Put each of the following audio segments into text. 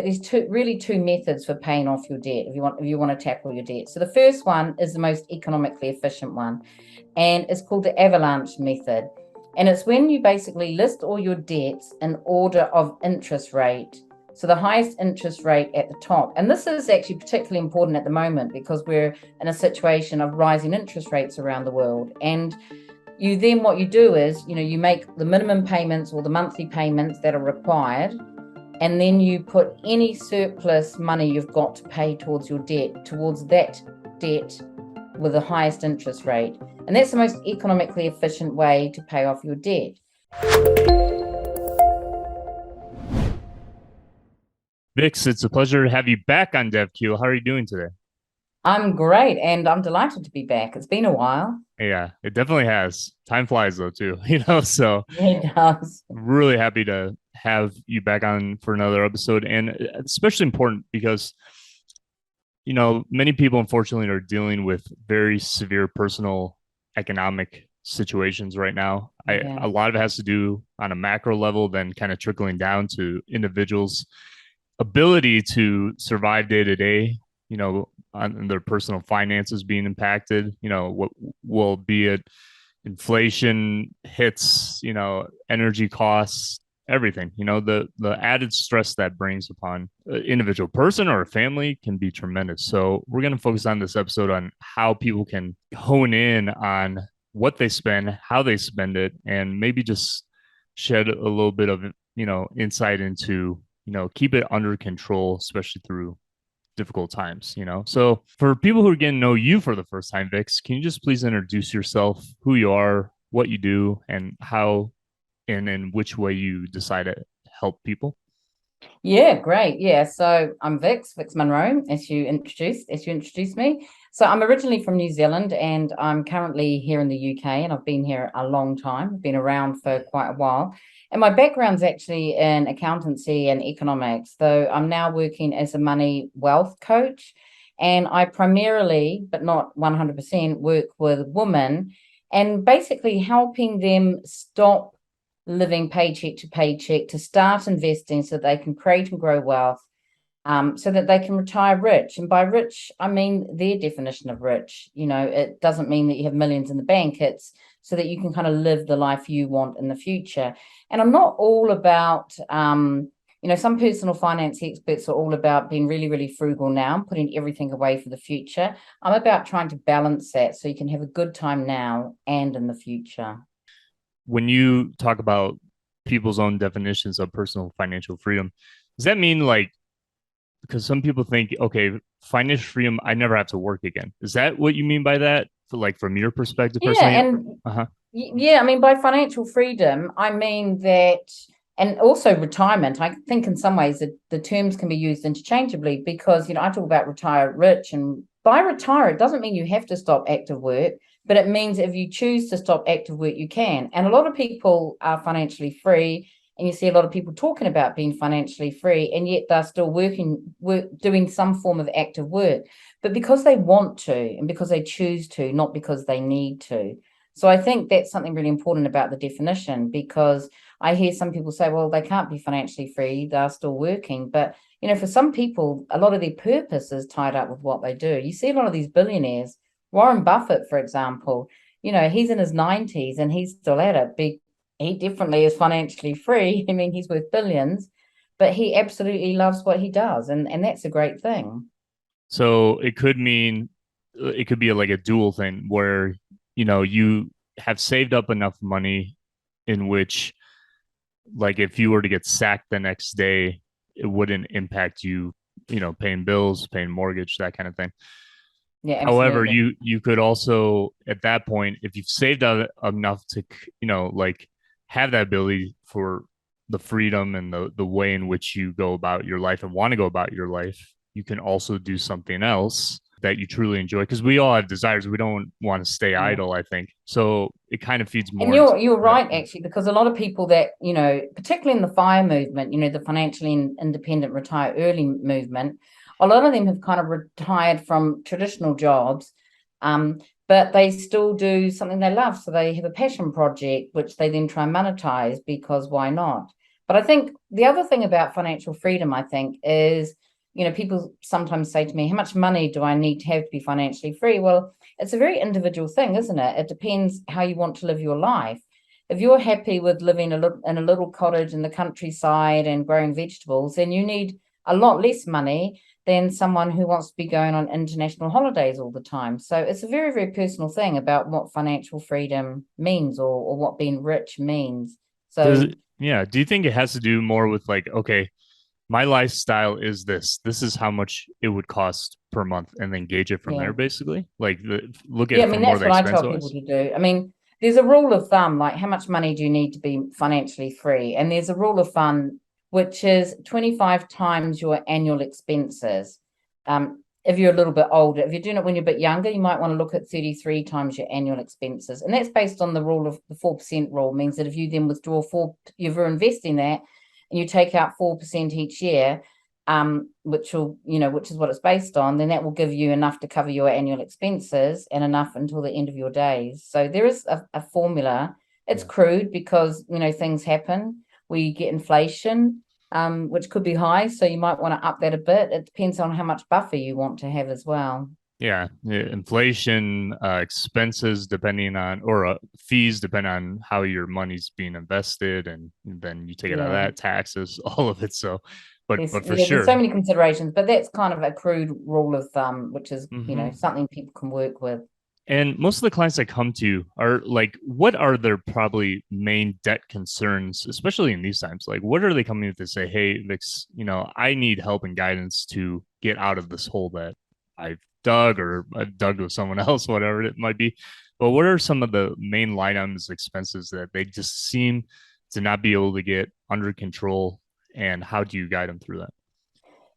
there's two methods for paying off your debt if you want to tackle your debt. So the first one is the most economically efficient one, and it's called the avalanche method. And it's when you basically list all your debts in order of interest rate. So the highest interest rate at the top. And this is actually particularly important at the moment because we're in a situation of rising interest rates around the world. And what you do is, you make the minimum payments or the monthly payments that are required. And then you put any surplus money you've got to pay towards your debt, towards that debt with the highest interest rate. And that's the most economically efficient way to pay off your debt. Vix, it's a pleasure to have you back on DevKEAL. How are you doing today? I'm great, and I'm delighted to be back. It's been a while. Yeah, it definitely has. Time flies though too, so It does. really happy to have you back on for another episode. And especially important because, many people unfortunately are dealing with very severe personal economic situations right now. Yeah. A lot of it has to do on a macro level, then kind of trickling down to individuals' ability to survive day to day, on their personal finances being impacted, what will be it inflation hits, energy costs, everything, the added stress that brings upon an individual person or a family can be tremendous. So we're going to focus on this episode on how people can hone in on what they spend, how they spend it, and maybe just shed a little bit of, insight into, keep it under control, especially through difficult times. So for people who are getting to know you for the first time, Vix, can you just please introduce yourself, who you are, what you do, and how and in which way you decide to help people? Yeah, great. Yeah, so I'm Vix Munro, as you introduced me. So I'm originally from New Zealand and I'm currently here in the UK, and I've been here a long time. I've been around for quite a while. And my background's actually in accountancy and economics, though I'm now working as a money wealth coach. And I primarily, but not 100%, work with women and basically helping them stop living paycheck to paycheck to start investing so they can create and grow wealth, so that they can retire rich. And by rich, I mean their definition of rich. It doesn't mean that you have millions in the bank. It's so that you can kind of live the life you want in the future. And I'm not all about, some personal finance experts are all about being really, really frugal now and putting everything away for the future. I'm about trying to balance that so you can have a good time now and in the future. When you talk about people's own definitions of personal financial freedom, does that mean like, because some people think, okay, financial freedom, I never have to work again. Is that what you mean by that? For like from your perspective Yeah, personally? and Uh-huh. yeah, I mean, by financial freedom, I mean that, and also retirement. I think in some ways that the terms can be used interchangeably because, I talk about retire rich, and by retire, it doesn't mean you have to stop active work, but it means if you choose to stop active work, you can. And a lot of people are financially free, and you see a lot of people talking about being financially free, and yet they're still doing some form of active work, but because they want to and because they choose to, not because they need to. So I think that's something really important about the definition, because I hear some people say, well, they can't be financially free, they're still working. But, for some people, a lot of their purpose is tied up with what they do. You see a lot of these billionaires, Warren Buffett, for example, he's in his 90s and he's still at it. He definitely is financially free. I mean, he's worth billions, but he absolutely loves what he does. And that's a great thing. So it could mean it could be like a dual thing where, you have saved up enough money in which, like, if you were to get sacked the next day, it wouldn't impact you, paying bills, paying mortgage, that kind of thing. Yeah, However, absolutely. you could also at that point, if you've saved up enough to, like have that ability for the freedom and the way in which you go about your life and want to go about your life, you can also do something else that you truly enjoy, because we all have desires. We don't want to stay Yeah. idle, I think. So it kind of feeds And more into you're that. right, actually, because a lot of people that, particularly in the FIRE movement, the financially independent retire early movement, a lot of them have kind of retired from traditional jobs, but they still do something they love. So they have a passion project, which they then try and monetize, because why not? But I think the other thing about financial freedom, I think, is, people sometimes say to me, how much money do I need to have to be financially free? Well, it's a very individual thing, isn't it? It depends how you want to live your life. If you're happy with living in a little cottage in the countryside and growing vegetables, then you need a lot less money than someone who wants to be going on international holidays all the time. So it's a very, very personal thing about what financial freedom means, or what being rich means. So do you think it has to do more with like, okay, my lifestyle is this. This is how much it would cost per month, and then gauge it from yeah. there, basically. Like look at Yeah, it I mean, from more that's the what I expense tell people wise. to do. I mean, there's a rule of thumb, like how much money do you need to be financially free? And there's a rule of thumb, which is 25 times your annual expenses. If you're a little bit older, if you're doing it when you're a bit younger, you might want to look at 33 times your annual expenses. And that's based on the rule of the 4% rule, means that if you then withdraw you're investing that, and you take out 4% each year, which is what it's based on, then that will give you enough to cover your annual expenses and enough until the end of your days. So there is a formula. It's crude because, things happen. We get inflation, which could be high. So you might want to up that a bit. It depends on how much buffer you want to have as well. Yeah, inflation, expenses depending on, or fees depending on how your money's being invested, and then you take it out of Yeah. that, taxes, all of it. So, but for There's so sure. many considerations, but that's kind of a crude rule of thumb, which is, Hmm. something people can work with. And most of the clients that come to you are like, what are their probably main debt concerns, especially in these times? Like, what are they coming to say, hey, Vix, I need help and guidance to get out of this hole that I've dug, or I've dug with someone else, whatever it might be. But what are some of the main line items, expenses that they just seem to not be able to get under control? And how do you guide them through that?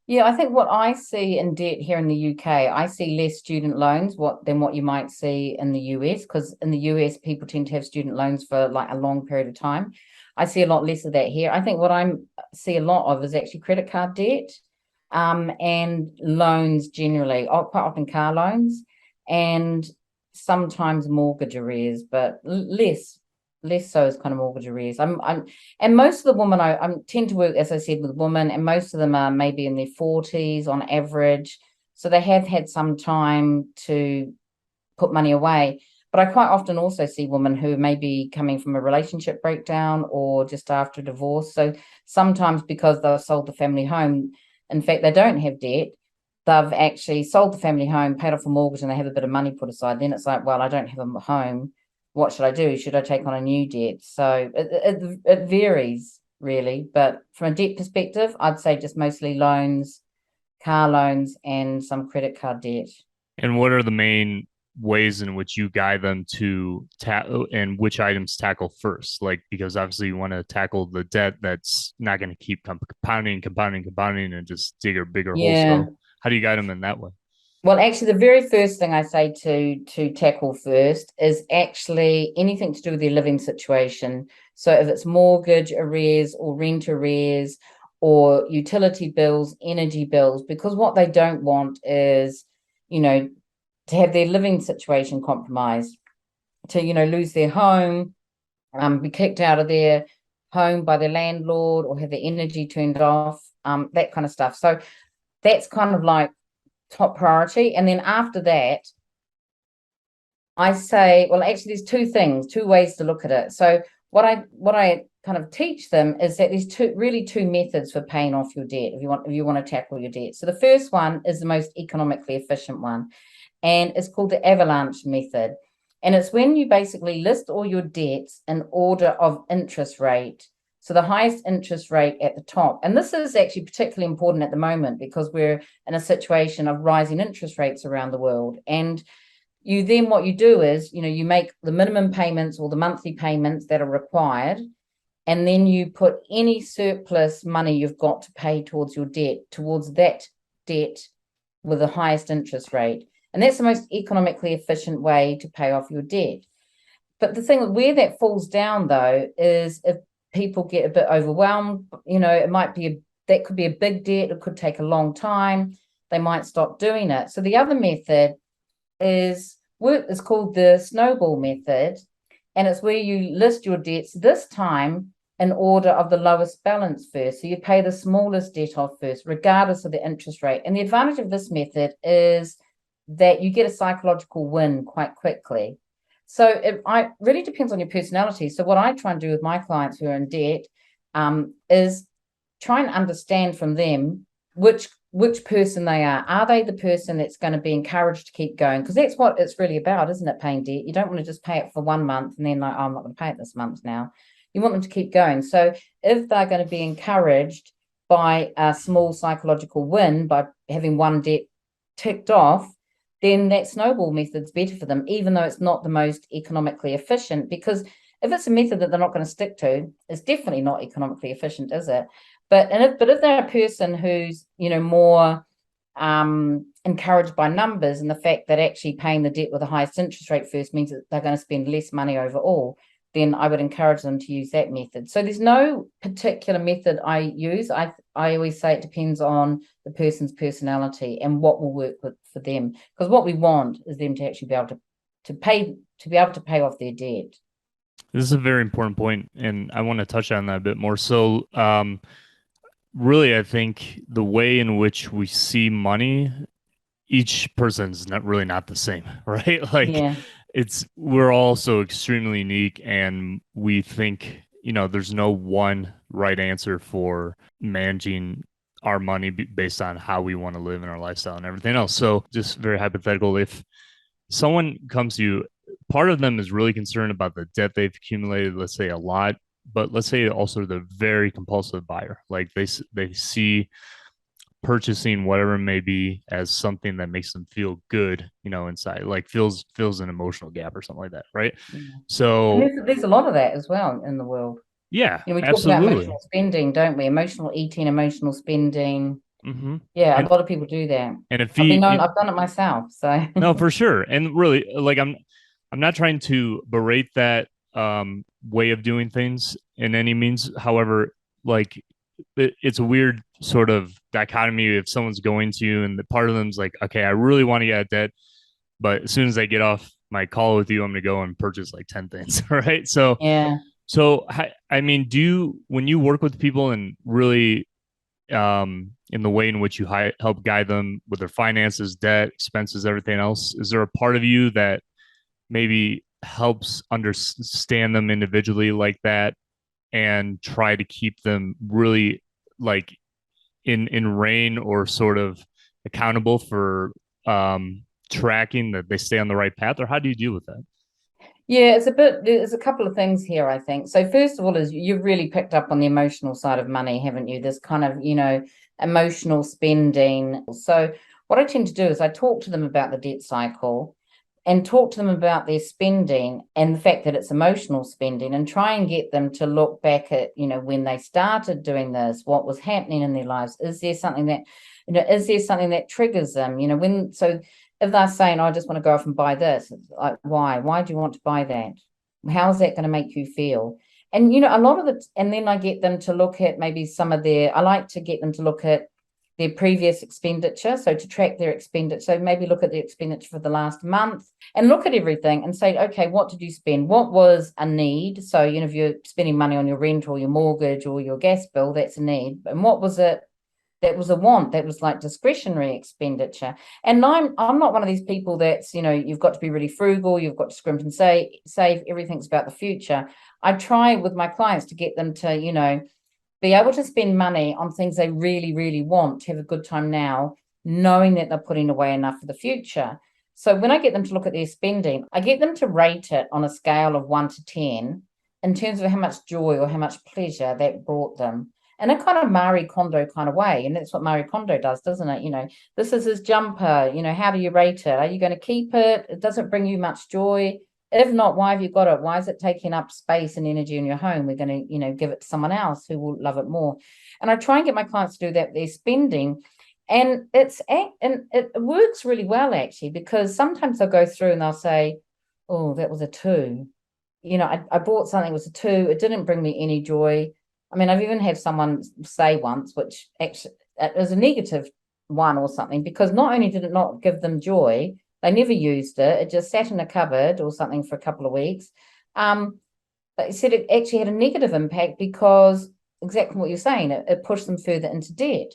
Yeah, I think what I see in debt here in the UK, I see less student loans than what you might see in the US, because in the US people tend to have student loans for like a long period of time. I see a lot less of that here. I think what I see a lot of is actually credit card debt, and loans generally, quite often car loans, and sometimes mortgage arrears, but less so as kind of mortgage arrears. And most of the women I tend to work, as I said, with women, and most of them are maybe in their 40s on average. So they have had some time to put money away. But I quite often also see women who may be coming from a relationship breakdown or just after a divorce. So sometimes because they've sold the family home, in fact, they don't have debt. They've actually sold the family home, paid off a mortgage, and they have a bit of money put aside. Then it's like, well, I don't have a home. What should I do? Should I take on a new debt? So it varies really. But from a debt perspective, I'd say just mostly loans, car loans, and some credit card debt. And what are the main ways in which you guide them to tackle, and which items tackle first? Like, because obviously you want to tackle the debt that's not going to keep compounding, and just dig a bigger hole. Yeah. So how do you guide them in that way? Well, actually, the very first thing I say to tackle first is actually anything to do with their living situation. So if it's mortgage arrears or rent arrears or utility bills, energy bills, because what they don't want is, to have their living situation compromised, to, lose their home, be kicked out of their home by their landlord, or have their energy turned off, that kind of stuff. So that's kind of like top priority. And then after that, I say, well, actually, there's two ways to look at it. So what I kind of teach them is that there's two methods for paying off your debt if you want to tackle your debt. So the first one is the most economically efficient one, and it's called the avalanche method. And it's when you basically list all your debts in order of interest rate. So the highest interest rate at the top. And this is actually particularly important at the moment because we're in a situation of rising interest rates around the world. And what you do is, you make the minimum payments or the monthly payments that are required. And then you put any surplus money you've got to pay towards your debt, towards that debt with the highest interest rate. And that's the most economically efficient way to pay off your debt. But the thing where that falls down, though, is if people get a bit overwhelmed, that could be a big debt. It could take a long time. They might stop doing it. So the other method is called the snowball method. And it's where you list your debts. This time in order of the lowest balance first. So you pay the smallest debt off first, regardless of the interest rate. And the advantage of this method is that you get a psychological win quite quickly. So it really depends on your personality. So what I try and do with my clients who are in debt is try and understand from them which person they are. Are they the person that's going to be encouraged to keep going? Because that's what it's really about, isn't it? Paying debt. You don't want to just pay it for 1 month and then like, oh, I'm not going to pay it this month now. You want them to keep going. So if they're going to be encouraged by a small psychological win by having one debt ticked off, then that snowball method's better for them, even though it's not the most economically efficient. Because if it's a method that they're not going to stick to, it's definitely not economically efficient, is it? But if they're a person who's, more encouraged by numbers and the fact that actually paying the debt with the highest interest rate first means that they're going to spend less money overall, then I would encourage them to use that method. So there's no particular method I use. I always say it depends on the person's personality and what will work for them. Because what we want is them to actually be able to pay off their debt. This is a very important point, and I want to touch on that a bit more. So, really, I think the way in which we see money, each person's not the same, right? Like, Yeah. we're all so extremely unique, and we think, there's no one right answer for managing our money based on how we want to live in our lifestyle and everything else. So, just very hypothetical, if someone comes to you, part of them is really concerned about the debt they've accumulated, let's say a lot, but let's say also they're very compulsive buyer. Like they see purchasing whatever it may be as something that makes them feel good, inside, like fills an emotional gap or something like that, right? Yeah. So And there's a lot of that as well in the world. yeah, We talk about absolutely. emotional spending, don't we? Emotional eating, emotional spending. Mm-hmm. Yeah, And a lot of people do that. if I've done it myself. So no, for sure. And really, like I'm not trying to berate that way of doing things in any means. However, like it's a weird sort of dichotomy if someone's going to you and the part of them's like, okay, I really want to get out of debt, but as soon as I get off my call with you, I'm going to go and purchase like 10 things. Right. yeah. So, I mean, when you work with people and really in the way in which you help guide them with their finances, debt, expenses, everything else, is there a part of you that maybe helps understand them individually like that and try to keep them really like in rein or sort of accountable for tracking that they stay on the right path? Or how do you deal with that? Yeah, there's a couple of things here, I think. So first of all, is you've really picked up on the emotional side of money, haven't you? This kind of, emotional spending. So what I tend to do is I talk to them about the debt cycle and talk to them about their spending and the fact that it's emotional spending, and try and get them to look back at, when they started doing this, what was happening in their lives. Is there something that triggers them? If they're saying, I just want to go off and buy this, it's like, why? Why do you want to buy that? How is that going to make you feel? And, a lot of it, and then I get them to look at maybe I like to get them to look at their previous expenditure. So to track their expenditure, so maybe look at the expenditure for the last month and look at everything and say, okay, what did you spend? What was a need? So, if you're spending money on your rent or your mortgage or your gas bill, that's a need. And what was it that was a want, that was like discretionary expenditure? And I'm not one of these people that's, you've got to be really frugal, you've got to scrimp and save, everything's about the future. I try with my clients to get them to, be able to spend money on things they really, really want, to have a good time now, knowing that they're putting away enough for the future. So when I get them to look at their spending, I get them to rate it on a scale of 1 to 10 in terms of how much joy or how much pleasure that brought them, in a kind of Marie Kondo kind of way. And that's what Marie Kondo does, doesn't it? This is his jumper, how do you rate it? Are you going to keep it? It doesn't bring you much joy. If not, why have you got it? Why is it taking up space and energy in your home? We're going to, give it to someone else who will love it more. And I try and get my clients to do that. They're spending, and it works really well, actually, because sometimes they'll go through and they'll say, oh, that was a 2. I bought something, it was a 2. It didn't bring me any joy. I mean, I've even had someone say once, which actually it was a -1 or something, because not only did it not give them joy, they never used it. It just sat in a cupboard or something for a couple of weeks. But he said it actually had a negative impact because exactly what you're saying, it pushed them further into debt.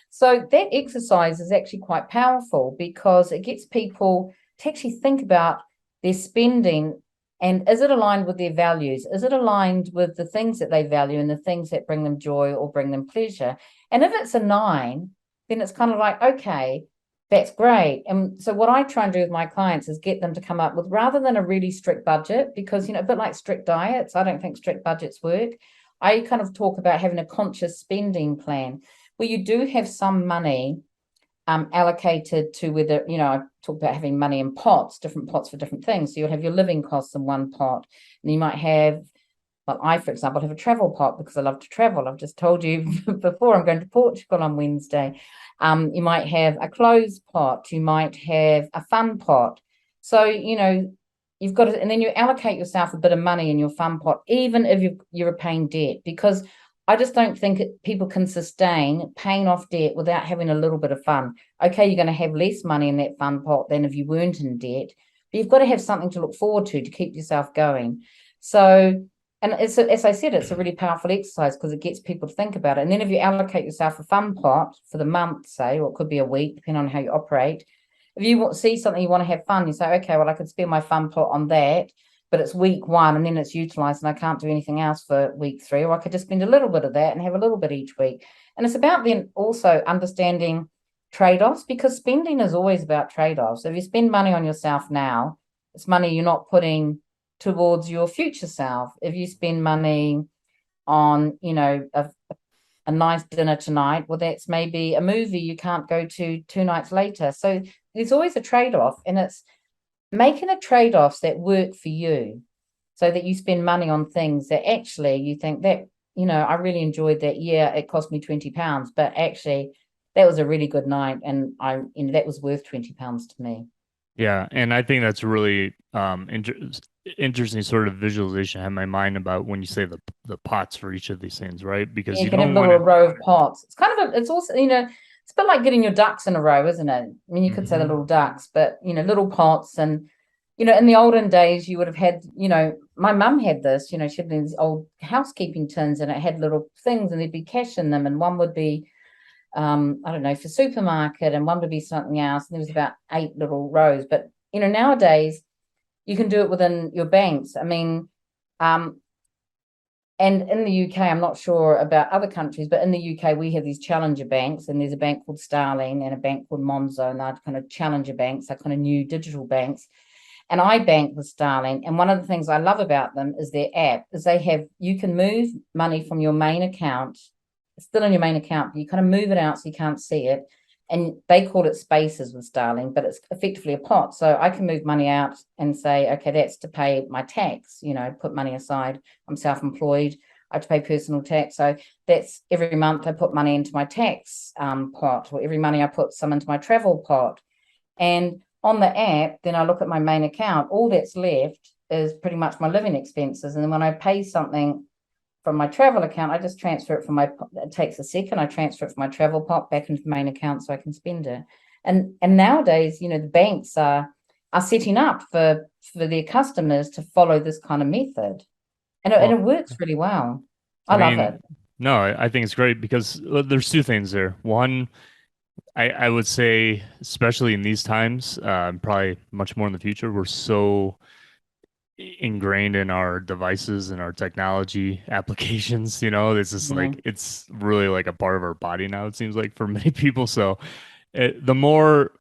So that exercise is actually quite powerful because it gets people to actually think about their spending and is it aligned with their values? Is it aligned with the things that they value and the things that bring them joy or bring them pleasure? And if it's a 9, then it's kind of like, okay, that's great. And so what I try and do with my clients is get them to come up with, rather than a really strict budget, because, a bit like strict diets, I don't think strict budgets work. I kind of talk about having a conscious spending plan where you do have some money allocated to whether, I talk about having money in pots, different pots for different things. So you'll have your living costs in one pot, and you might have, well, I, for example, have a travel pot because I love to travel. I've just told you before I'm going to Portugal on Wednesday. You might have a clothes pot. You might have a fun pot. So, you've got to, and then you allocate yourself a bit of money in your fun pot, even if you're paying debt, because I just don't think people can sustain paying off debt without having a little bit of fun. Okay, you're going to have less money in that fun pot than if you weren't in debt, but you've got to have something to look forward to keep yourself going. So, and as I said, it's a really powerful exercise because it gets people to think about it. And then if you allocate yourself a fun pot for the month, say, or it could be a week, depending on how you operate. If you see something you want to have fun, you say, okay, well, I could spend my fun pot on that, but it's week 1 and then it's utilized and I can't do anything else for week 3, or I could just spend a little bit of that and have a little bit each week. And it's about then also understanding trade-offs, because spending is always about trade-offs. So if you spend money on yourself now, it's money you're not putting towards your future self. If you spend money on, a nice dinner tonight, well, that's maybe a movie you can't go to 2 nights later. So there's always a trade-off, and it's making the trade-offs that work for you so that you spend money on things that actually you think that, I really enjoyed that. Yeah, it cost me £20, but actually that was a really good night. And that was worth £20 to me. Yeah, and I think that's really interesting sort of visualization I have in my mind about when you say the pots for each of these things, right? Because you you can have a don't want little to. row of pots. It's kind of it's also, it's a bit like getting your ducks in a row, isn't it? I mean, you could say the little ducks, but little pots. And in the olden days you would have had, my mum had this, she had these old housekeeping tins and it had little things and there'd be cash in them, and one would be I don't know, for supermarket, and one would be something else, and there was about 8 little rows. But nowadays you can do it within your banks. I mean, and in the UK, I'm not sure about other countries, but in the UK we have these challenger banks, and there's a bank called Starling and a bank called Monzo, and they're kind of challenger banks, they're kind of new digital banks. And I bank with Starling, and one of the things I love about them is their app, is you can move money from your main account. It's still in your main account, but you kind of move it out so you can't see it. And they call it spaces with Starling, but it's effectively a pot. So I can move money out and say, okay, that's to pay my tax, put money aside. I'm self-employed. I have to pay personal tax. So that's every month I put money into my tax pot, or every money I put some into my travel pot. And on the app, then I look at my main account. All that's left is pretty much my living expenses. And then when I pay something from my travel account, I just transfer it it takes a second. I transfer it from my travel pot back into the main account so I can spend it. And nowadays, the banks are setting up for their customers to follow this kind of method. And it works really well. I love it. No, I think it's great because there's 2 things there. One, I would say, especially in these times, probably much more in the future, we're so ingrained in our devices and our technology applications. It's just like it's really like a part of our body now, it seems like, for many people. So the more,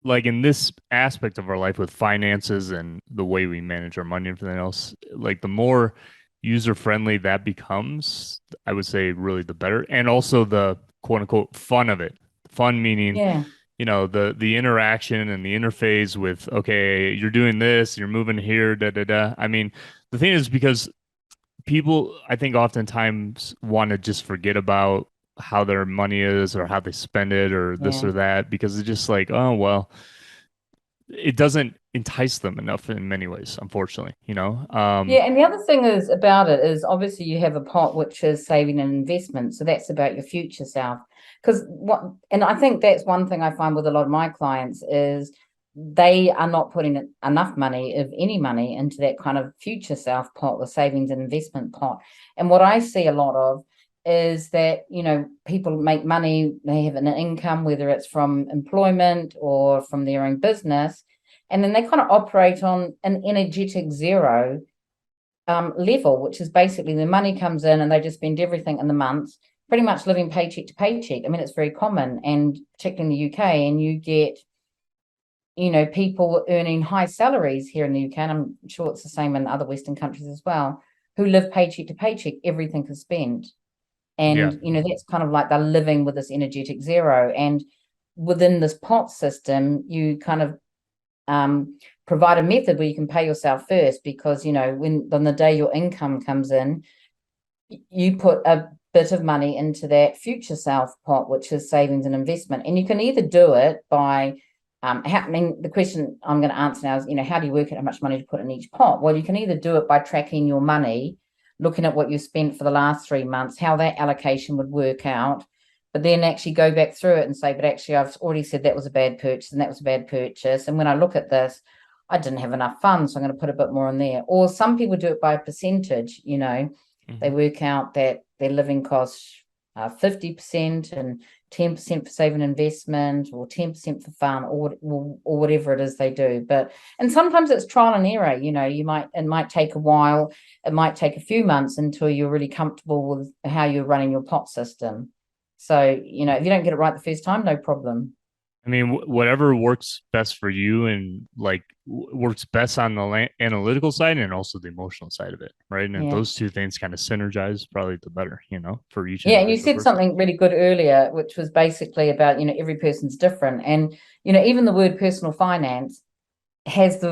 like, in this aspect of our life with finances and the way we manage our money and everything else, like, the more user friendly that becomes, I would say, really the better. And also the quote unquote fun of it. Fun meaning, the interaction and the interface with, okay, you're doing this, you're moving here, da da da. I mean, the thing is, because people, I think, oftentimes want to just forget about how their money is or how they spend it or this or that, because it's just like, oh well, it doesn't entice them enough in many ways, unfortunately. And the other thing is about it is, obviously you have a pot which is saving and investment, so that's about your future self. And I think that's one thing I find with a lot of my clients is they are not putting enough money, if any money, into that kind of future self pot, the savings and investment pot. And what I see a lot of is that, people make money, they have an income, whether it's from employment or from their own business, and then they kind of operate on an energetic zero level, which is basically the money comes in and they just spend everything in the month, pretty much living paycheck to paycheck. I mean, it's very common, and particularly in the UK, and you get people earning high salaries here in the UK, and I'm sure it's the same in other Western countries as well, who live paycheck to paycheck, everything is spent. Yeah. And, that's kind of like they're living with this energetic zero. And within this pot system, you kind of provide a method where you can pay yourself first, because, when on the day your income comes in, you put a bit of money into that future self pot, which is savings and investment. And you can either do it by the question I'm going to answer now is, how do you work out how much money to put in each pot? Well, you can either do it by tracking your money, looking at what you spent for the last 3 months, how that allocation would work out, but then actually go back through it and say, but actually I've already said that was a bad purchase and that was a bad purchase. And when I look at this, I didn't have enough funds, so I'm going to put a bit more in there. Or some people do it by a percentage, they work out that their living costs 50% and 10% for saving investment, or 10% for fun, or whatever it is they do. And sometimes it's trial and error. It might take a while, it might take a few months until you're really comfortable with how you're running your pot system. So, if you don't get it right the first time, no problem. I mean, whatever works best for you, and like works best on the analytical side and also the emotional side of it, right? And if those two things kind of synergize, probably the better, for each. Yeah, and you said something really good earlier, which was basically about, every person's different. And, even the word personal finance has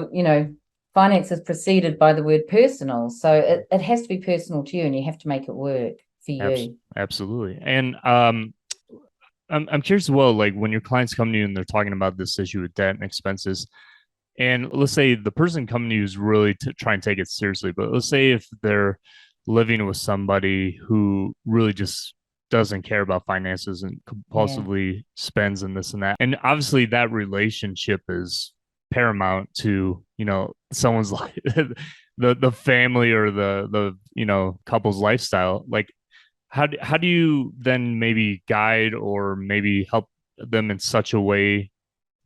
finance is preceded by the word personal. So it has to be personal to you, and you have to make it work for you. Absolutely. And I'm curious as well, like when your clients come to you and they're talking about this issue with debt and expenses, and let's say the person coming to you is really to try and take it seriously, but let's say if they're living with somebody who really just doesn't care about finances and compulsively spends and this and that, and obviously that relationship is paramount to someone's like the family or the couple's lifestyle. Like how do you then maybe guide or maybe help them in such a way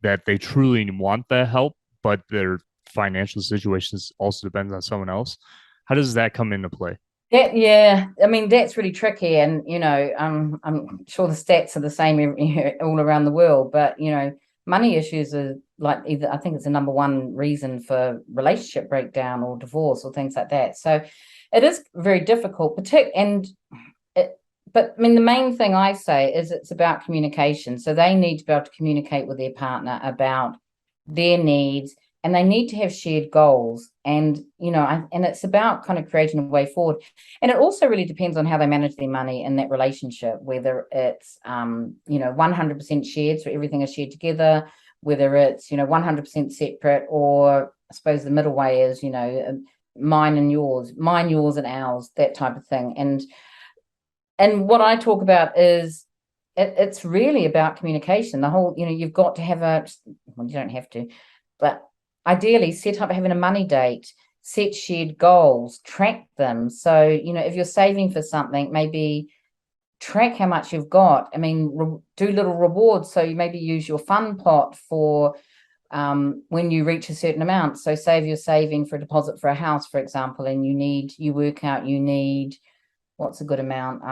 that they truly want the help, but their financial situations also depends on someone else? How does that come into play? Yeah, I mean, that's really tricky, and I'm sure the stats are the same all around the world, but money issues are like I think it's the number one reason for relationship breakdown or divorce or things like that. So it is very difficult, but I mean, the main thing I say is it's about communication. So they need to be able to communicate with their partner about their needs, and they need to have shared goals. And, and it's about kind of creating a way forward. And it also really depends on how they manage their money in that relationship, whether it's, 100% shared, so everything is shared together, whether it's, 100% separate, or I suppose the middle way is, mine and yours, mine, yours and ours, that type of thing. And what I talk about is it's really about communication. The whole, you've got to have you don't have to, but ideally set up having a money date, set shared goals, track them. So, if you're saving for something, maybe track how much you've got. I mean, do little rewards. So you maybe use your fun pot for when you reach a certain amount. So say if you're saving for a deposit for a house, for example, and you work out you need, what's a good amount?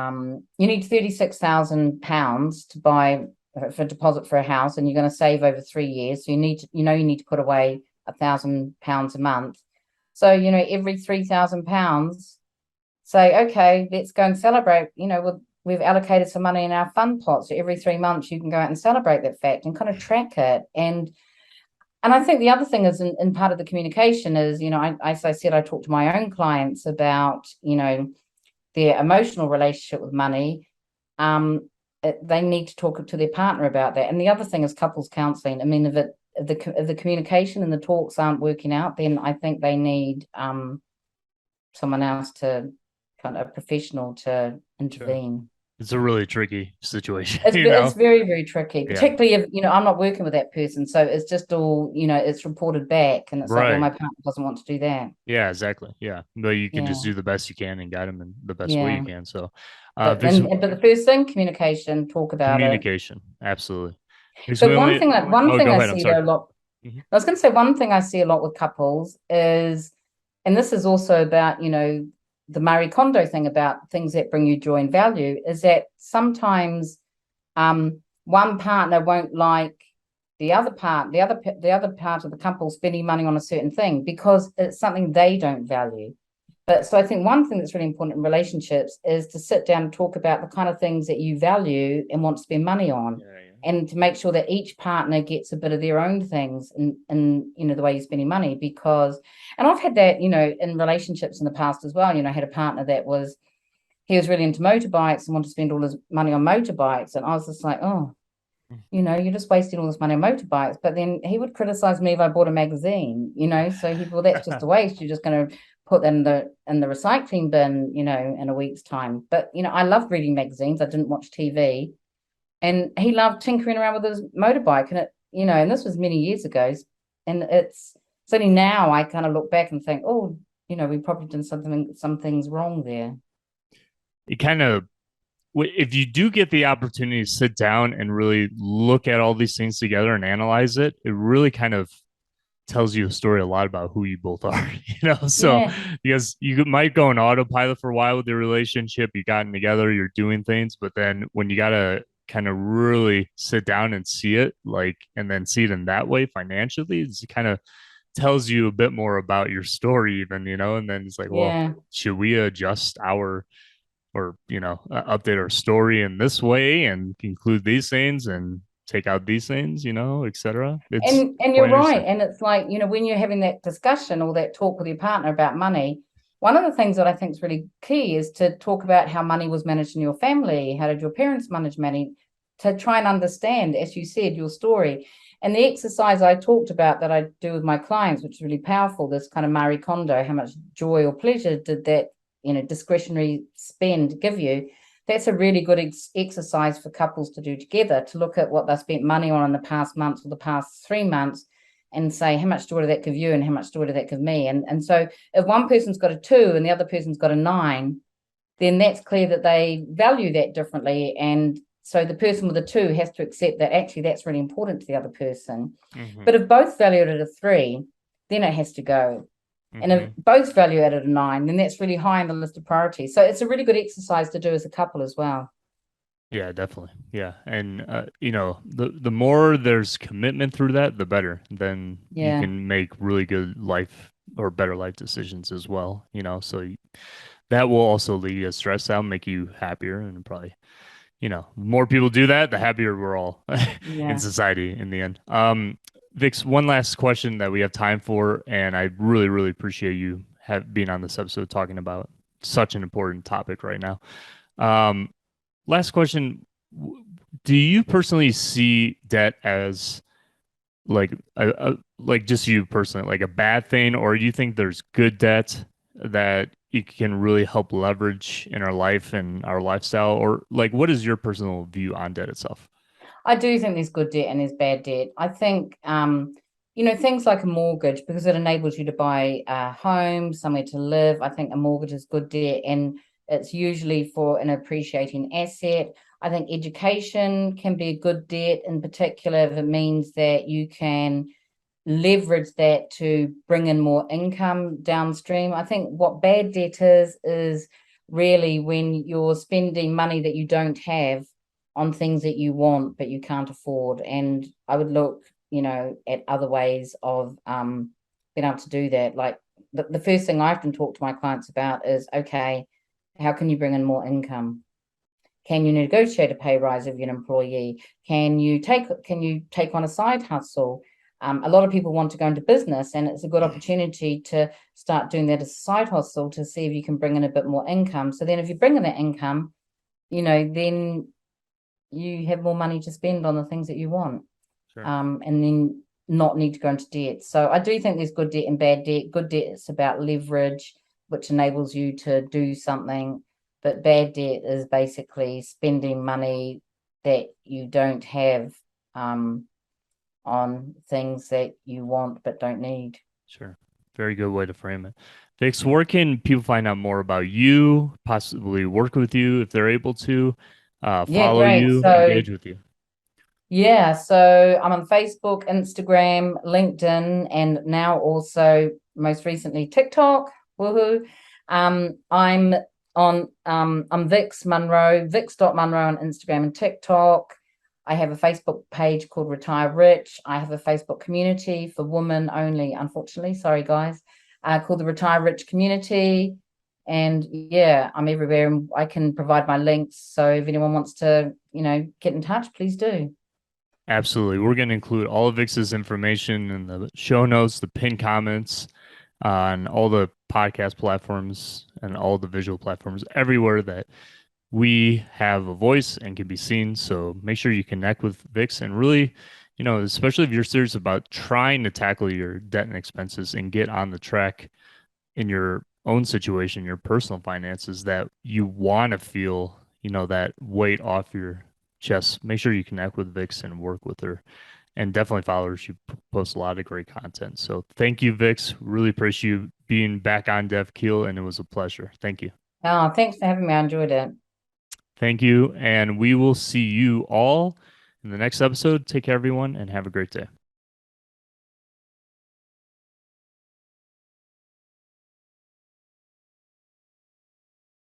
You need £36,000 to buy for a deposit for a house, and you're going to save over 3 years. So you need to put away £1,000 a month. So every £3,000, say, okay, let's go and celebrate. We've allocated some money in our fund pot, so every 3 months you can go out and celebrate that fact and kind of track it. And I think the other thing is in part of the communication is, as I said, I talk to my own clients about their emotional relationship with money. They need to talk to their partner about that. And the other thing is couples counseling. I mean, if the communication and the talks aren't working out, then I think they need someone else, to kind of a professional to intervene. It's a really tricky situation, It's very, very tricky, Yeah. particularly if, I'm not working with that person. So it's just all, it's reported back and it's like, well, my Right. partner doesn't want to do that. Yeah, exactly. Yeah. But you can just Yeah. do the best you can and guide them in the best way you Yeah. can. So, But Vix, then, but the first thing, communication, talk about it. communication. Absolutely. Vix, we But only, one oh, thing go I ahead. I'm see sorry. though a lot, Mhm. I was going to say one thing I see a lot with couples is, and this is also about, the Marie Kondo thing about things that bring you joy and value, is that sometimes one partner won't like the other part of the couple spending money on a certain thing because it's something they don't value. But so I think one thing that's really important in relationships is to sit down and talk about the kind of things that you value and want to spend money on, Yeah, yeah. and to make sure that each partner gets a bit of their own things in the way you're spending money. Because, and I've had that, in relationships in the past as well. I had a partner that he was really into motorbikes and wanted to spend all his money on motorbikes. And I was just like, oh, you're just wasting all this money on motorbikes. But then he would criticize me if I bought a magazine, so well, that's just a waste. You're just going to put that in the recycling bin, in a week's time. But I loved reading magazines. I didn't watch TV. And he loved tinkering around with his motorbike. And and this was many years ago. And it's only now I kind of look back and think, oh, we probably did some things wrong there. It kind of, if you do get the opportunity to sit down and really look at all these things together and analyze it, it really kind of tells you a story a lot about who you both are, So Yeah. because you might go on autopilot for a while with your relationship, you gotten together, you're doing things, but then when you gotta kind of really sit down and see it, like, and then see it in that way financially, it kind of tells you a bit more about your story, even, and then it's like, well, Yeah. should we adjust our or update our story in this way and include these things and take out these things, etc. It's And you're quite right. interesting. And it's like, when you're having that discussion or that talk with your partner about money, one of the things that I think is really key is to talk about how money was managed in your family. How did your parents manage money? To try and understand, as you said, your story. And the exercise I talked about that I do with my clients, which is really powerful, this kind of Marie Kondo, how much joy or pleasure did that, discretionary spend give you? That's a really good exercise for couples to do together, to look at what they spent money on in the past months or the past 3 months, and say, how much joy did that give you and how much joy did that give me? And so if one person's got a 2 and the other person's got a 9, then that's clear that they value that differently. And so the person with a 2 has to accept that actually that's really important to the other person. Mm-hmm. But if both value it at a 3, then it has to go. And if Mm-hmm. both value it at a 9, then that's really high on the list of priorities. So it's a really good exercise to do as a couple as well. Yeah, definitely. Yeah, and the more there's commitment through that, the better. Then you Yeah. can make really good life or better life decisions as well. So that will also lead you to stress out, make you happier, and probably more people do that, the happier we're all in Yeah. society in the end. Vix, one last question that we have time for, and I really, really appreciate you being on this episode talking about such an important topic right now. Um, Last question. Do you personally see debt as like like just you personally, like a bad thing, or do you think there's good debt that it can really help leverage in our life and our lifestyle? Or like what is your personal view on debt itself? I do think there's good debt and there's bad debt. I think, things like a mortgage, because it enables you to buy a home, somewhere to live. I think a mortgage is good debt, and it's usually for an appreciating asset. I think education can be a good debt, in particular if it means that you can leverage that to bring in more income downstream. I think what bad debt is really when you're spending money that you don't have on things that you want but you can't afford. And I would look, at other ways of being able to do that. Like the first thing I often talk to my clients about is, okay, how can you bring in more income? Can you negotiate a pay rise if you're an employee? Can you take on a side hustle? A lot of people want to go into business, and it's a good opportunity to start doing that as a side hustle to see if you can bring in a bit more income. So then if you bring in that income, then you have more money to spend on the things that you want, Sure. and then not need to go into debt. So I do think there's good debt and bad debt. Good debt is about leverage, which enables you to do something but bad debt is basically spending money that you don't have on things that you want but don't need. Sure. Very good way to frame it. Vix, where can people find out more about you, possibly work with you if they're able to, Yeah, follow great. you, So engage with you? yeah, so I'm on Facebook, Instagram, LinkedIn, and now also most recently TikTok. Woohoo. I'm I'm Vix Munro, Vix.Munro on Instagram and TikTok. I have a Facebook page called Retire Rich. I have a Facebook community for women only, unfortunately. Sorry, guys. Called the Retire Rich Community. And yeah, I'm everywhere and I can provide my links. So if anyone wants to, get in touch, please do. Absolutely. We're going to include all of Vix's information in the show notes, the pinned comments on all the podcast platforms and all the visual platforms, everywhere that we have a voice and can be seen. So make sure you connect with Vix and really, especially if you're serious about trying to tackle your debt and expenses and get on the track in your own situation, your personal finances, that you want to feel, that weight off your chest. Make sure you connect with Vix and work with her. And definitely follow her. She posts a lot of great content. So thank you, Vix. Really appreciate you being back on KEAL, and it was a pleasure. Thank you. Oh, thanks for having me. I enjoyed it. Thank you. And we will see you all in the next episode. Take care, everyone, and have a great day.